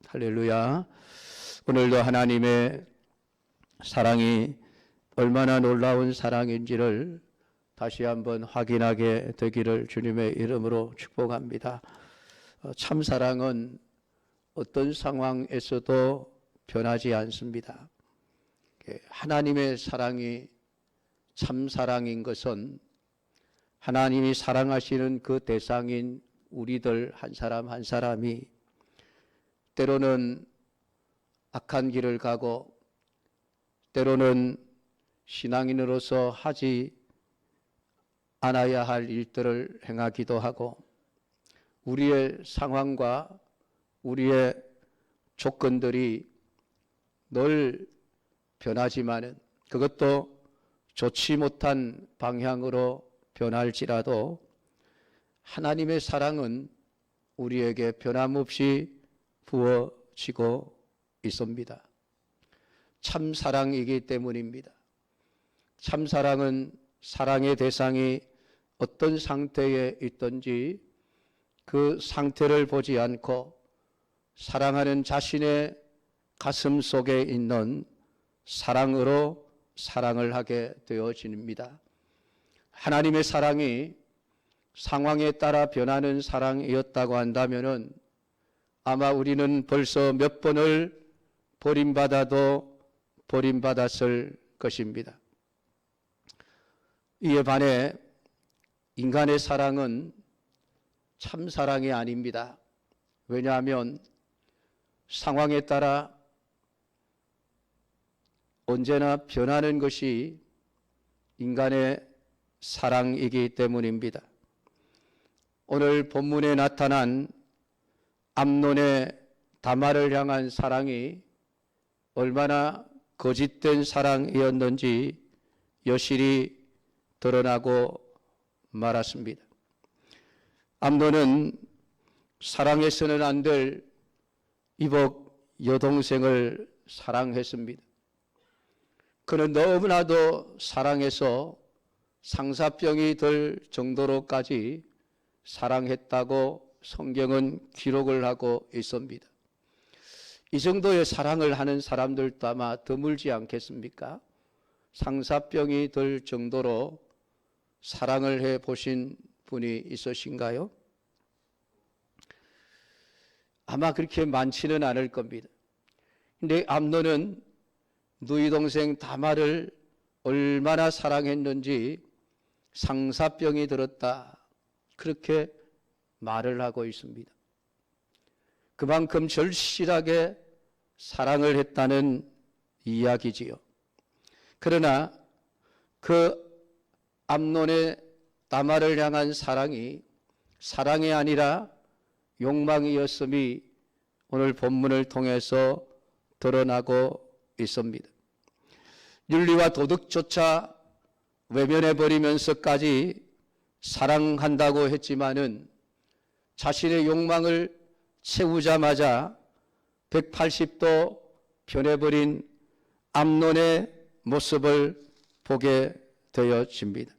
할렐루야. 오늘도 하나님의 사랑이 얼마나 놀라운 사랑인지를 다시 한번 확인하게 되기를 주님의 이름으로 축복합니다. 참 사랑은 어떤 상황에서도 변하지 않습니다. 하나님의 사랑이 참 사랑인 것은 하나님이 사랑하시는 그 대상인 우리들 한 사람 한 사람이 때로는 악한 길을 가고 때로는 신앙인으로서 하지 않아야 할 일들을 행하기도 하고 우리의 상황과 우리의 조건들이 늘 변하지만은 그것도 좋지 못한 방향으로 변할지라도 하나님의 사랑은 우리에게 변함없이 부어지고 있습니다. 참 사랑이기 때문입니다. 참 사랑은 사랑의 대상이 어떤 상태에 있든지 그 상태를 보지 않고 사랑하는 자신의 가슴 속에 있는 사랑으로 사랑을 하게 되어집니다. 하나님의 사랑이 상황에 따라 변하는 사랑이었다고 한다면은 아마 우리는 벌써 몇 번을 버림받아도 버림받았을 것입니다. 이에 반해 인간의 사랑은 참 사랑이 아닙니다. 왜냐하면 상황에 따라 언제나 변하는 것이 인간의 사랑이기 때문입니다. 오늘 본문에 나타난 암논의 다말을 향한 사랑이 얼마나 거짓된 사랑이었는지 여실히 드러나고 말았습니다. 암논은 사랑해서는 안 될 이복 여동생을 사랑했습니다. 그는 너무나도 사랑해서 상사병이 들 정도로까지 사랑했다고 성경은 기록을 하고 있습니다. 이 정도의 사랑을 하는 사람들도 아마 드물지 않겠습니까? 상사병이 들 정도로 사랑을 해 보신 분이 있으신가요? 아마 그렇게 많지는 않을 겁니다. 근데 암논은 누이 동생 다말을 얼마나 사랑했는지 상사병이 들었다 그렇게 말을 하고 있습니다. 그만큼 절실하게 사랑을 했다는 이야기지요. 그러나 그 암논의 다말을 향한 사랑이 사랑이 아니라 욕망이었음이 오늘 본문을 통해서 드러나고 있습니다. 윤리와 도덕조차 외면해버리면서까지 사랑한다고 했지만은 자신의 욕망을 채우자마자 180도 변해버린 암논의 모습을 보게 되어집니다.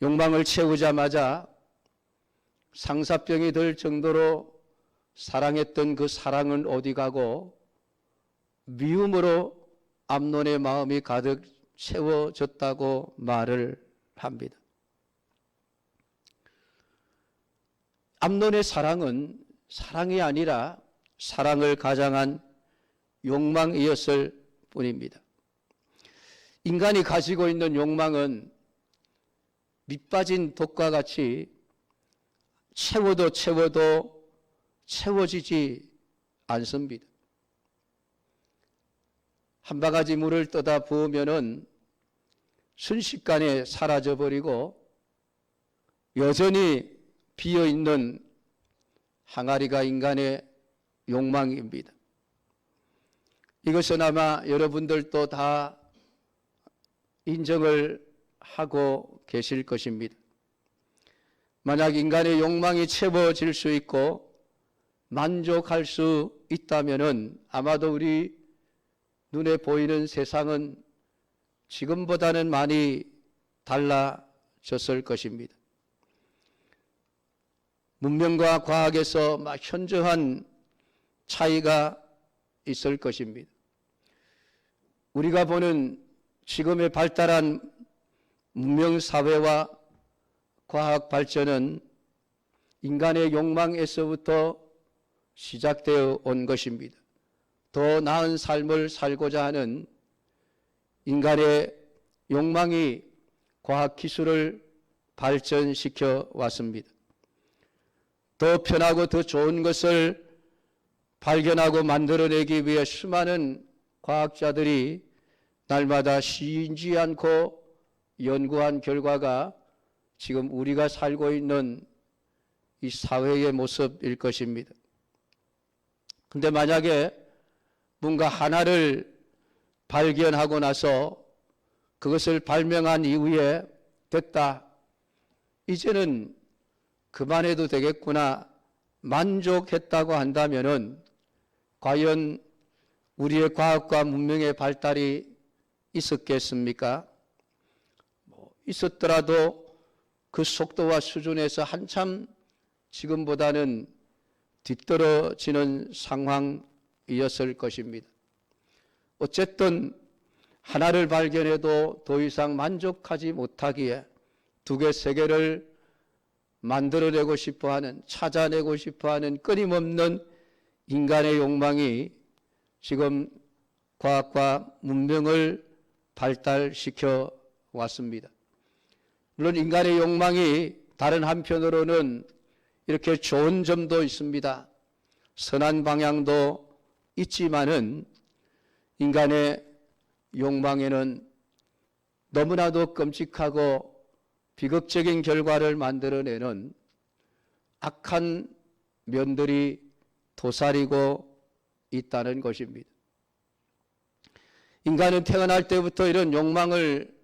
욕망을 채우자마자 상사병이 들 정도로 사랑했던 그 사랑은 어디 가고 미움으로 암논의 마음이 가득 채워졌다고 말을 합니다. 암논의 사랑은 사랑이 아니라 사랑을 가장한 욕망이었을 뿐입니다. 인간이 가지고 있는 욕망은 밑빠진 독과 같이 채워도 채워지지 않습니다. 한 바가지 물을 떠다 부으면은 순식간에 사라져버리고 여전히 비어있는 항아리가 인간의 욕망입니다. 이것은 아마 여러분들도 다 인정을 하고 계실 것입니다. 만약 인간의 욕망이 채워질 수 있고 만족할 수 있다면은 아마도 우리 눈에 보이는 세상은 지금보다는 많이 달라졌을 것입니다. 문명과 과학에서 현저한 차이가 있을 것입니다. 우리가 보는 지금의 발달한 문명사회와 과학 발전은 인간의 욕망에서부터 시작되어 온 것입니다. 더 나은 삶을 살고자 하는 인간의 욕망이 과학기술을 발전시켜 왔습니다. 더 편하고 더 좋은 것을 발견하고 만들어내기 위해 수많은 과학자들이 날마다 쉬지 않고 연구한 결과가 지금 우리가 살고 있는 이 사회의 모습일 것입니다. 근데 만약에 뭔가 하나를 발견하고 나서 그것을 발명한 이후에 됐다, 이제는 그만해도 되겠구나, 만족했다고 한다면은 과연 우리의 과학과 문명의 발달이 있었겠습니까? 있었더라도 그 속도와 수준에서 한참 지금보다는 뒤떨어지는 상황이었을 것입니다. 어쨌든 하나를 발견해도 더 이상 만족하지 못하기에 두 개, 세 개를 만들어내고 싶어하는, 찾아내고 싶어하는 끊임없는 인간의 욕망이 지금 과학과 문명을 발달시켜 왔습니다. 물론 인간의 욕망이 다른 한편으로는 이렇게 좋은 점도 있습니다. 선한 방향도 있지만은 인간의 욕망에는 너무나도 끔찍하고 비극적인 결과를 만들어내는 악한 면들이 도사리고 있다는 것입니다. 인간은 태어날 때부터 이런 욕망을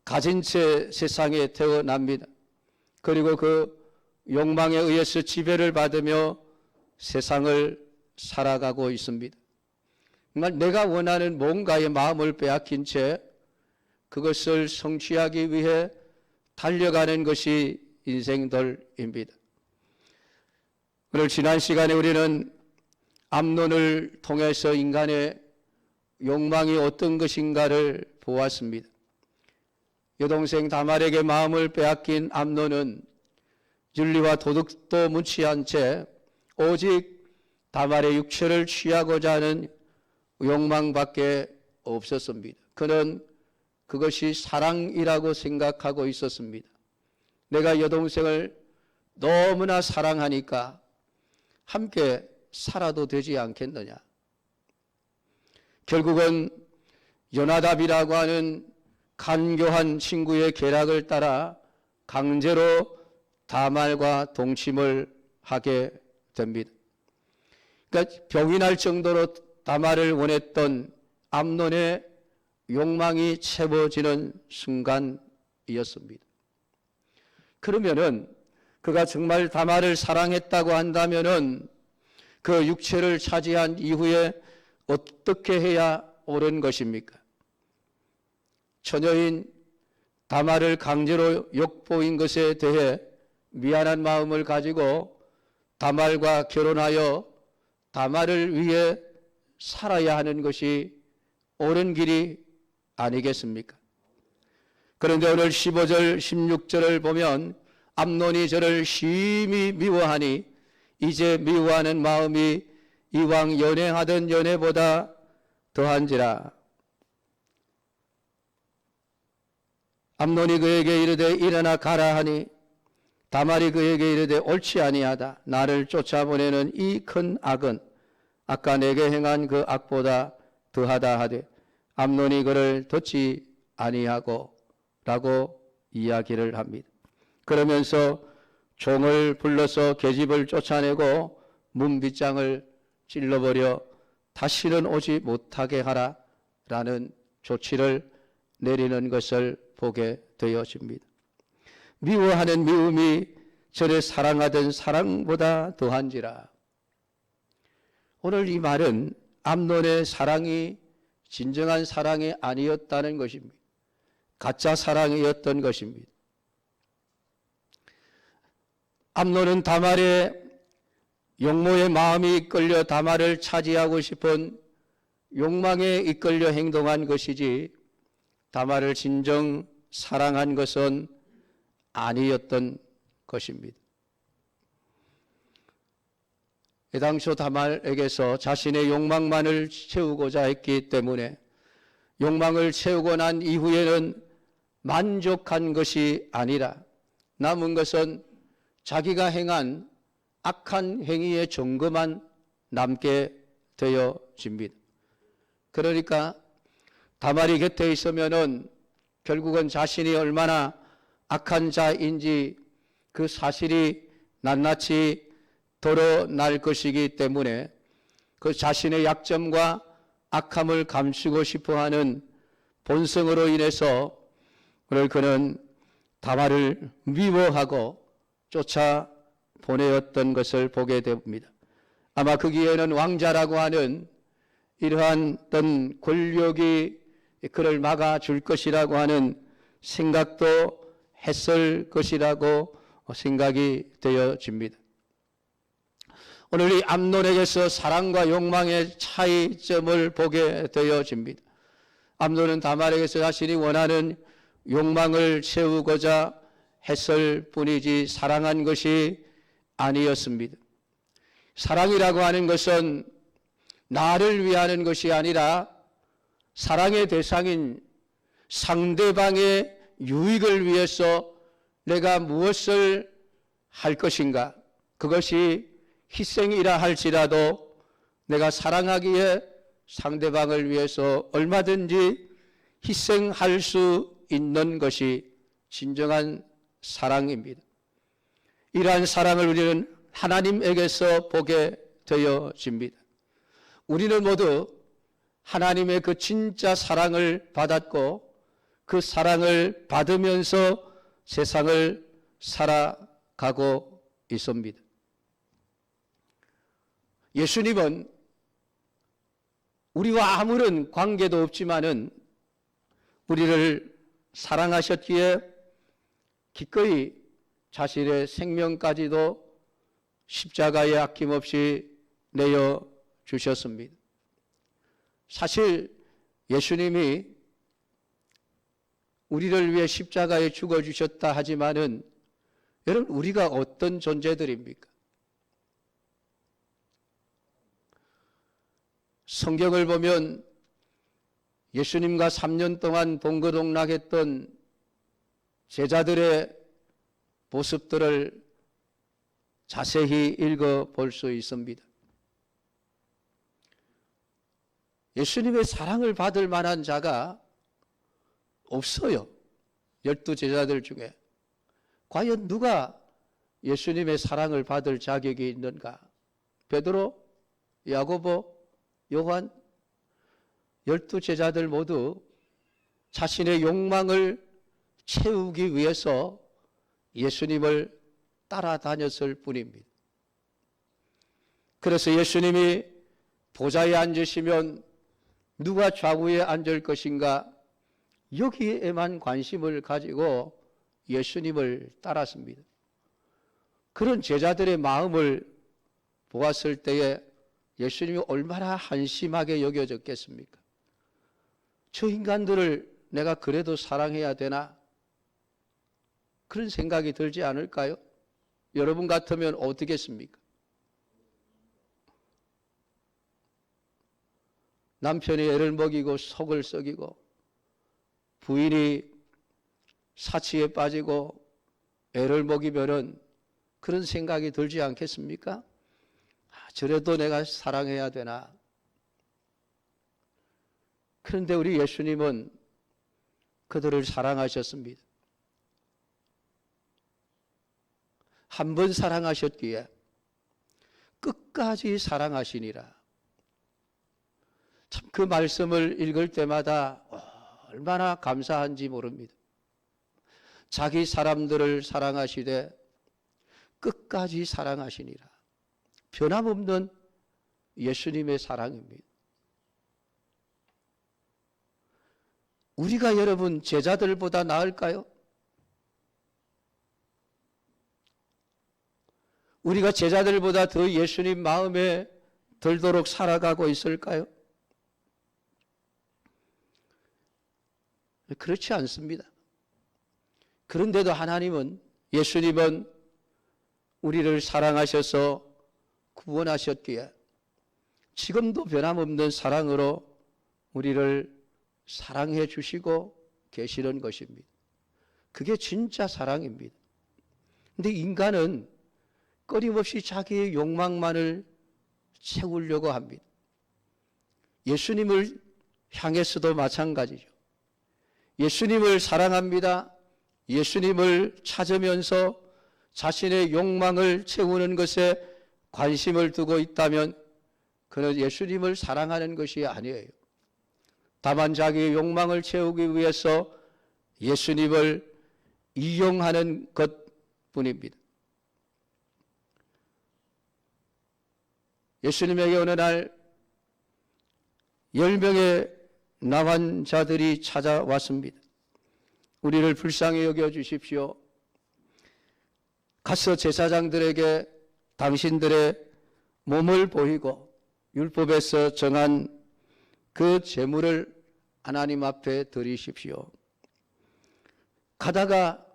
가진 채 세상에 태어납니다. 그리고 그 욕망에 의해서 지배를 받으며 세상을 살아가고 있습니다. 정말 내가 원하는 뭔가의 마음을 빼앗긴 채 그것을 성취하기 위해 달려가는 것이 인생들입니다. 오늘 지난 시간에 우리는 암논을 통해서 인간의 욕망이 어떤 것인가를 보았습니다. 여동생 다말에게 마음을 빼앗긴 암논은 윤리와 도덕도 무시한 채 오직 다말의 육체를 취하고자 하는 욕망밖에 없었습니다. 그는 그것이 사랑이라고 생각하고 있었습니다. 내가 여동생을 너무나 사랑하니까 함께 살아도 되지 않겠느냐. 결국은 요나답이라고 하는 간교한 친구의 계략을 따라 강제로 다말과 동침을 하게 됩니다. 그러니까 병이 날 정도로 다말을 원했던 암논의 욕망이 채워지는 순간이었습니다. 그러면은 그가 정말 다말을 사랑했다고 한다면은 그 육체를 차지한 이후에 어떻게 해야 옳은 것입니까? 처녀인 다말을 강제로 욕보인 것에 대해 미안한 마음을 가지고 다말과 결혼하여 다말을 위해 살아야 하는 것이 옳은 길이 아니겠습니까? 그런데 오늘 15절 16절을 보면 암논이 저를 심히 미워하니 이제 미워하는 마음이 이왕 연애하던 연애보다 더한지라. 암논이 그에게 이르되 일어나 가라 하니 다말이 그에게 이르되 옳지 아니하다. 나를 쫓아보내는 이 큰 악은 아까 내게 행한 그 악보다 더하다 하되 암논이 그를 듣지 아니하고 라고 이야기를 합니다. 그러면서 종을 불러서 계집을 쫓아내고 문빗장을 찔러버려 다시는 오지 못하게 하라 라는 조치를 내리는 것을 보게 되어집니다. 미워하는 미움이 전에 사랑하던 사랑보다 더한지라. 오늘 이 말은 암논의 사랑이 진정한 사랑이 아니었다는 것입니다. 가짜 사랑이었던 것입니다. 암논은 다말의 용모의 마음이 이끌려 다말을 차지하고 싶은 욕망에 이끌려 행동한 것이지 다말을 진정 사랑한 것은 아니었던 것입니다. 당초 다말에게서 자신의 욕망만을 채우고자 했기 때문에 욕망을 채우고 난 이후에는 만족한 것이 아니라 남은 것은 자기가 행한 악한 행위의 증거만 남게 되어집니다. 그러니까 다말이 곁에 있으면은 결국은 자신이 얼마나 악한 자인지 그 사실이 낱낱이 드러날 것이기 때문에 그 자신의 약점과 악함을 감추고 싶어하는 본성으로 인해서 그는 다말을 미워하고 쫓아보내었던 것을 보게 됩니다. 아마 거기에는 왕자라고 하는 이러한 어떤 권력이 그를 막아줄 것이라고 하는 생각도 했을 것이라고 생각이 되어집니다. 오늘 이 암논에게서 사랑과 욕망의 차이점을 보게 되어집니다. 암논은 다말에게서 자신이 원하는 욕망을 채우고자 했을 뿐이지 사랑한 것이 아니었습니다. 사랑이라고 하는 것은 나를 위하는 것이 아니라 사랑의 대상인 상대방의 유익을 위해서 내가 무엇을 할 것인가, 그것이 희생이라 할지라도 내가 사랑하기에 상대방을 위해서 얼마든지 희생할 수 있는 것이 진정한 사랑입니다. 이러한 사랑을 우리는 하나님에게서 보게 되어집니다. 우리는 모두 하나님의 그 진짜 사랑을 받았고 그 사랑을 받으면서 세상을 살아가고 있습니다. 예수님은 우리와 아무런 관계도 없지만은 우리를 사랑하셨기에 기꺼이 자신의 생명까지도 십자가에 아낌없이 내어 주셨습니다. 사실 예수님이 우리를 위해 십자가에 죽어 주셨다 하지만은 여러분, 우리가 어떤 존재들입니까? 성경을 보면 예수님과 3년 동안 동거동락했던 제자들의 모습들을 자세히 읽어볼 수 있습니다. 예수님의 사랑을 받을 만한 자가 없어요. 12제자들 중에. 과연 누가 예수님의 사랑을 받을 자격이 있는가? 베드로, 야고보, 요한, 12제자들 모두 자신의 욕망을 채우기 위해서 예수님을 따라다녔을 뿐입니다. 그래서 예수님이 보좌에 앉으시면 누가 좌우에 앉을 것인가, 여기에만 관심을 가지고 예수님을 따랐습니다. 그런 제자들의 마음을 보았을 때에 예수님이 얼마나 한심하게 여겨졌겠습니까? 저 인간들을 내가 그래도 사랑해야 되나? 그런 생각이 들지 않을까요? 여러분 같으면 어떻겠습니까? 남편이 애를 먹이고 속을 썩이고 부인이 사치에 빠지고 애를 먹이면은 그런 생각이 들지 않겠습니까? 저래도 내가 사랑해야 되나? 그런데 우리 예수님은 그들을 사랑하셨습니다. 한 번 사랑하셨기에 끝까지 사랑하시니라. 참 그 말씀을 읽을 때마다 얼마나 감사한지 모릅니다. 자기 사람들을 사랑하시되 끝까지 사랑하시니라. 변함없는 예수님의 사랑입니다. 우리가 여러분 제자들보다 나을까요? 우리가 제자들보다 더 예수님 마음에 들도록 살아가고 있을까요? 그렇지 않습니다. 그런데도 하나님은, 예수님은 우리를 사랑하셔서 구원하셨기에 지금도 변함없는 사랑으로 우리를 사랑해 주시고 계시는 것입니다. 그게 진짜 사랑입니다. 근데 인간은 끊임없이 자기의 욕망만을 채우려고 합니다. 예수님을 향해서도 마찬가지죠. 예수님을 사랑합니다. 예수님을 찾으면서 자신의 욕망을 채우는 것에 관심을 두고 있다면 그는 예수님을 사랑하는 것이 아니에요. 다만 자기의 욕망을 채우기 위해서 예수님을 이용하는 것뿐입니다. 예수님에게 어느 날 10명의 나환자들이 찾아왔습니다. 우리를 불쌍히 여겨 주십시오. 가서 제사장들에게 당신들의 몸을 보이고 율법에서 정한 그 제물을 하나님 앞에 드리십시오. 가다가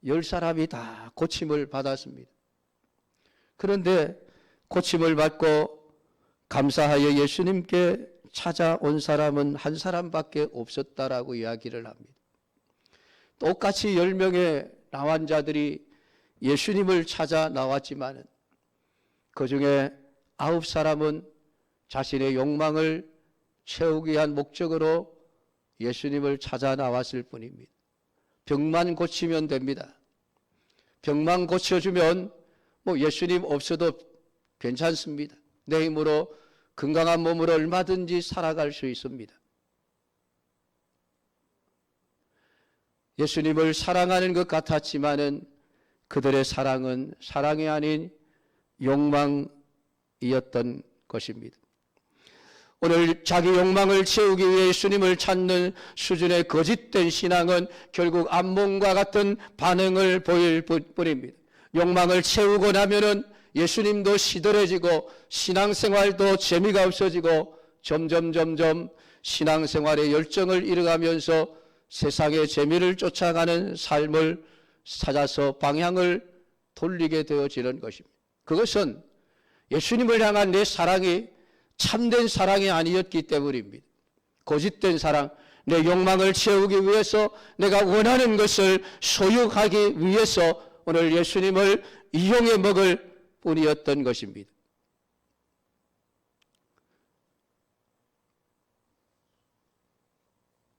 10사람이 다 고침을 받았습니다. 그런데 고침을 받고 감사하여 예수님께 찾아온 사람은 한 사람밖에 없었다라고 이야기를 합니다. 똑같이 10명의 나환자들이 예수님을 찾아 나왔지만 그 중에 9사람은 자신의 욕망을 채우기 위한 목적으로 예수님을 찾아 나왔을 뿐입니다. 병만 고치면 됩니다. 병만 고쳐주면 예수님 없어도 괜찮습니다. 내 힘으로 건강한 몸으로 얼마든지 살아갈 수 있습니다. 예수님을 사랑하는 것 같았지만은 그들의 사랑은 사랑이 아닌 욕망이었던 것입니다. 오늘 자기 욕망을 채우기 위해 예수님을 찾는 수준의 거짓된 신앙은 결국 암몽과 같은 반응을 보일 뿐입니다. 욕망을 채우고 나면은 예수님도 시들해지고 신앙생활도 재미가 없어지고 점점 신앙생활의 열정을 잃어가면서 세상의 재미를 쫓아가는 삶을 찾아서 방향을 돌리게 되어지는 것입니다. 그것은 예수님을 향한 내 사랑이 참된 사랑이 아니었기 때문입니다. 거짓된 사랑, 내 욕망을 채우기 위해서 내가 원하는 것을 소유하기 위해서 오늘 예수님을 이용해 먹을 뿐이었던 것입니다.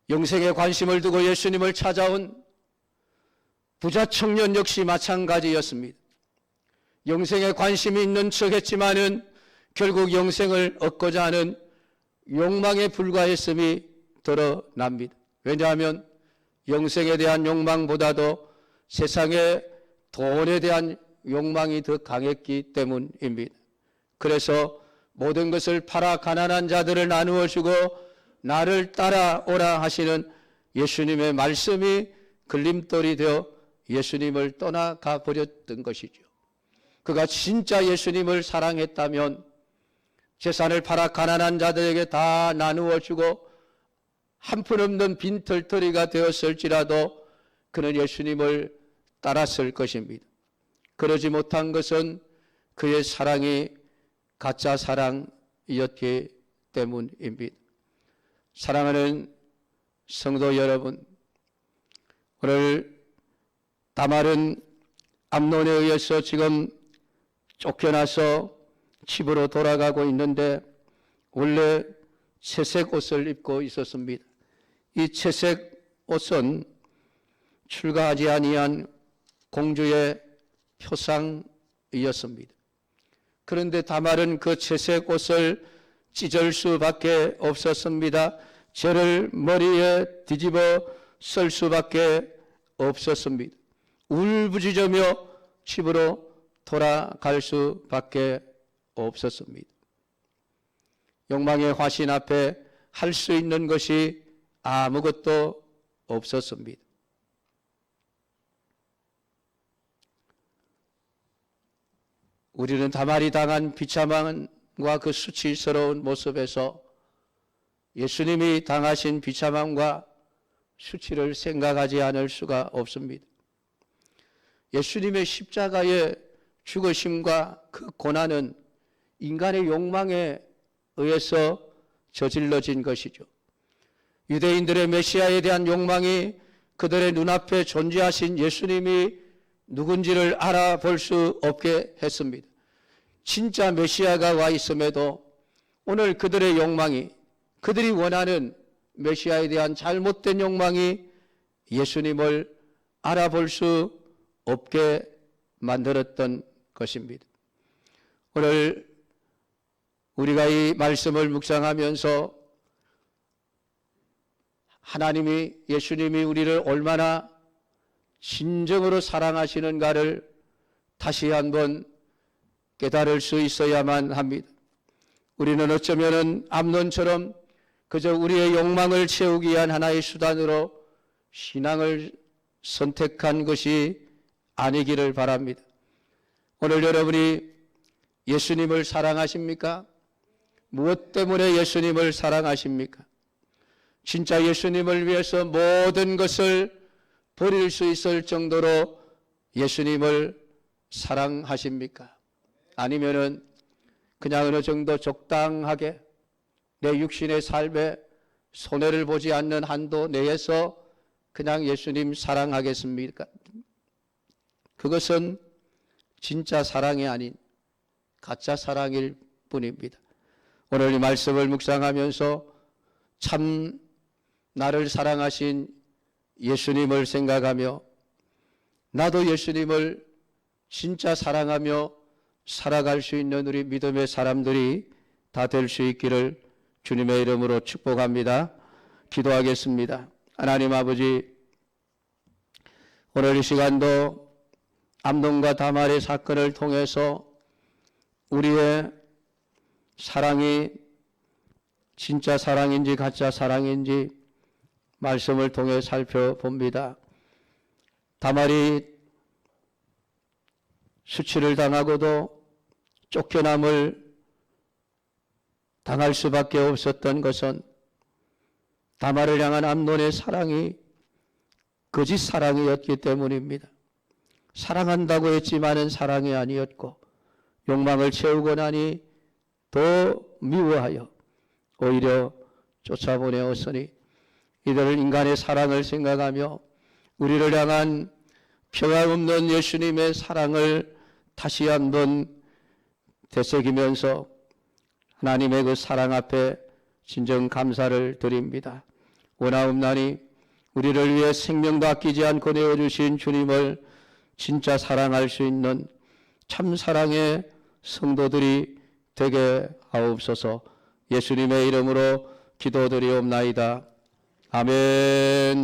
영생에 관심을 두고 예수님을 찾아온 부자 청년 역시 마찬가지였습니다. 영생에 관심이 있는 척했지만은 결국 영생을 얻고자 하는 욕망에 불과했음이 드러납니다. 왜냐하면 영생에 대한 욕망보다도 세상의 돈에 대한 욕망이 더 강했기 때문입니다. 그래서 모든 것을 팔아 가난한 자들을 나누어 주고 나를 따라오라 하시는 예수님의 말씀이 걸림돌이 되어 예수님을 떠나가 버렸던 것이죠. 그가 진짜 예수님을 사랑했다면 재산을 팔아 가난한 자들에게 다 나누어 주고 한푼없는 빈털터리가 되었을지라도 그는 예수님을 따랐을 것입니다. 그러지 못한 것은 그의 사랑이 가짜 사랑이었기 때문입니다. 사랑하는 성도 여러분, 오늘 다말은 암논에 의해서 지금 쫓겨나서 집으로 돌아가고 있는데 원래 채색 옷을 입고 있었습니다. 이 채색 옷은 출가하지 아니한 공주의 표상이었습니다. 그런데 다말은 그 채색 옷을 찢을 수밖에 없었습니다. 저를 머리에 뒤집어 쓸 수밖에 없었습니다. 울부짖으며 집으로 돌아갈 수밖에 없었습니다. 욕망의 화신 앞에 할 수 있는 것이 아무것도 없었습니다. 우리는 다말이 당한 비참함과 그 수치스러운 모습에서 예수님이 당하신 비참함과 수치를 생각하지 않을 수가 없습니다. 예수님의 십자가의 죽으심과 그 고난은 인간의 욕망에 의해서 저질러진 것이죠. 유대인들의 메시아에 대한 욕망이 그들의 눈앞에 존재하신 예수님이 누군지를 알아볼 수 없게 했습니다. 진짜 메시아가 와 있음에도 오늘 그들의 욕망이, 그들이 원하는 메시아에 대한 잘못된 욕망이 예수님을 알아볼 수 없게 만들었던 것입니다. 오늘 우리가 이 말씀을 묵상하면서 하나님이, 예수님이 우리를 얼마나 진정으로 사랑하시는가를 다시 한번 깨달을 수 있어야만 합니다. 우리는 어쩌면은 암논처럼 그저 우리의 욕망을 채우기 위한 하나의 수단으로 신앙을 선택한 것이 아니기를 바랍니다. 오늘 여러분이 예수님을 사랑하십니까? 무엇 때문에 예수님을 사랑하십니까? 진짜 예수님을 위해서 모든 것을 버릴 수 있을 정도로 예수님을 사랑하십니까? 아니면은 그냥 어느 정도 적당하게 내 육신의 삶에 손해를 보지 않는 한도 내에서 그냥 예수님 사랑하겠습니까? 그것은 진짜 사랑이 아닌 가짜 사랑일 뿐입니다. 오늘 이 말씀을 묵상하면서 참 나를 사랑하신 예수님을 생각하며 나도 예수님을 진짜 사랑하며 살아갈 수 있는 우리 믿음의 사람들이 다 될 수 있기를 주님의 이름으로 축복합니다. 기도하겠습니다. 하나님 아버지, 오늘 이 시간도 암논과 다말의 사건을 통해서 우리의 사랑이 진짜 사랑인지 가짜 사랑인지 말씀을 통해 살펴봅니다. 다말이 수치를 당하고도 쫓겨남을 당할 수밖에 없었던 것은 다말을 향한 암논의 사랑이 거짓 사랑이었기 때문입니다. 사랑한다고 했지만은 사랑이 아니었고 욕망을 채우고 나니 더 미워하여 오히려 쫓아보내었으니 이들은 인간의 사랑을 생각하며 우리를 향한 평화 없는 예수님의 사랑을 다시 한번 되새기면서 하나님의 그 사랑 앞에 진정 감사를 드립니다. 원하옵나니 우리를 위해 생명도 아끼지 않고 내어주신 주님을 진짜 사랑할 수 있는 참 사랑의 성도들이 되게 하옵소서. 예수님의 이름으로 기도드리옵나이다. 아멘.